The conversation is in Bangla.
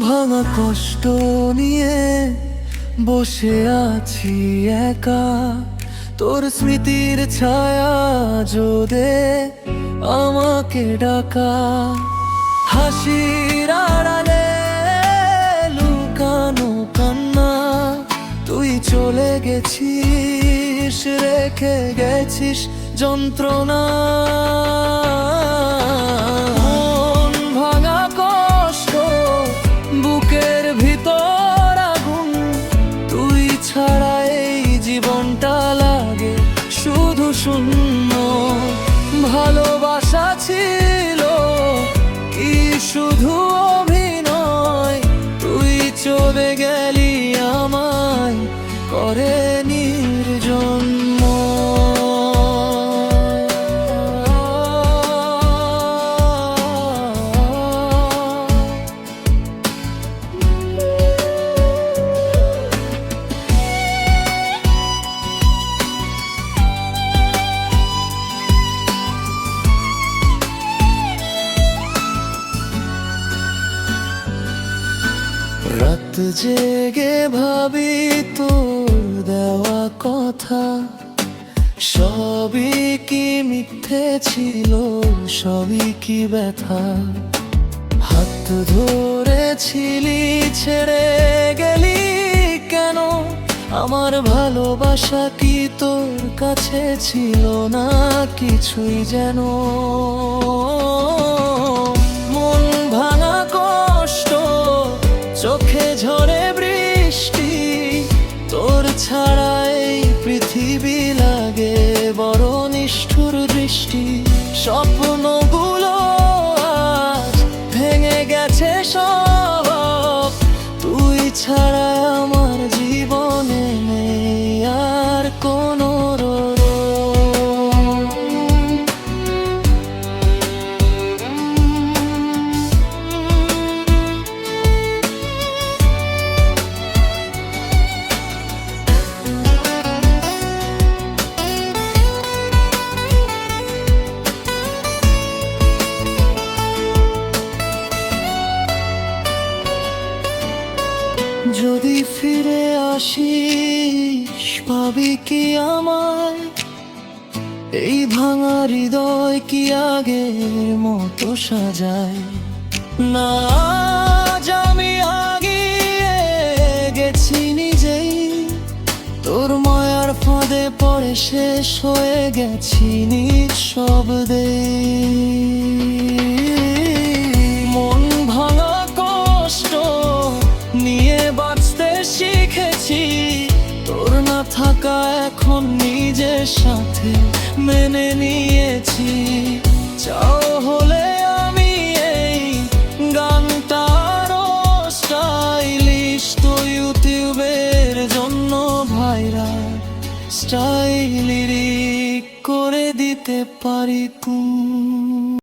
ভাঙা কষ্ট নিয়ে বসে আছি একা, তোর স্মৃতির ছায়া জোদে আমাকে ডাকা। হাসির আড়ালে লুকানো কান্না, তুই চলে গেছিস, রেখে গেছিস যন্ত্রণা। মন ভাঙা কষ্ট, বুকের ভিতর আগুন, তুই ছাড়া এই জীবনটা লাগে শুধু শূন্য। ভালোবাসা ছিল কি শুধু অভিনয়, তুই চলে গেলি আমায় করে নির্জন্ম। রাত জেগে ভাবি তোর দেওয়া কথা, সবই কি মিথ্যে ছিল, সবই কি ব্যথা। হাত ধরেছিলি, ছেড়ে গেলি কেন? আমার ভালোবাসা কি তোর কাছে ছিল না কিছুই যেন? মন ভাঙা কষ্ট, চোখে ঝরে বৃষ্টি, তোর ছাড়া এই পৃথিবী লাগে বড় নিষ্ঠুর দৃষ্টি। স্বপ্নগুলো আজ ভেঙে গেছে সব, তুই ছাড়া আমার জীবনে নেই আর কোনো যদি ফিরে আসিস, পাবি কি আমায়? এই ভাঙা হৃদয় কি আগের মতো সাজায়? না, আজ আমি হারিয়ে গেছি নিজেই, তোর মায়ার ফাঁদে পড়ে শেষ হয়ে গেছি নিঃশব্দে। মন ভাঙা কষ্ট নিয়ে বাঁচতে শিখেছি, তোর না থাকা এখন নিজের সাথে মেনে নিয়েছি। চাও হলে আমি এই গানটার স্টাইলিশ তো ইউটিউবের জন্য ভাইরাল স্টাইল লিরিক করে দিতে পারি তুমি।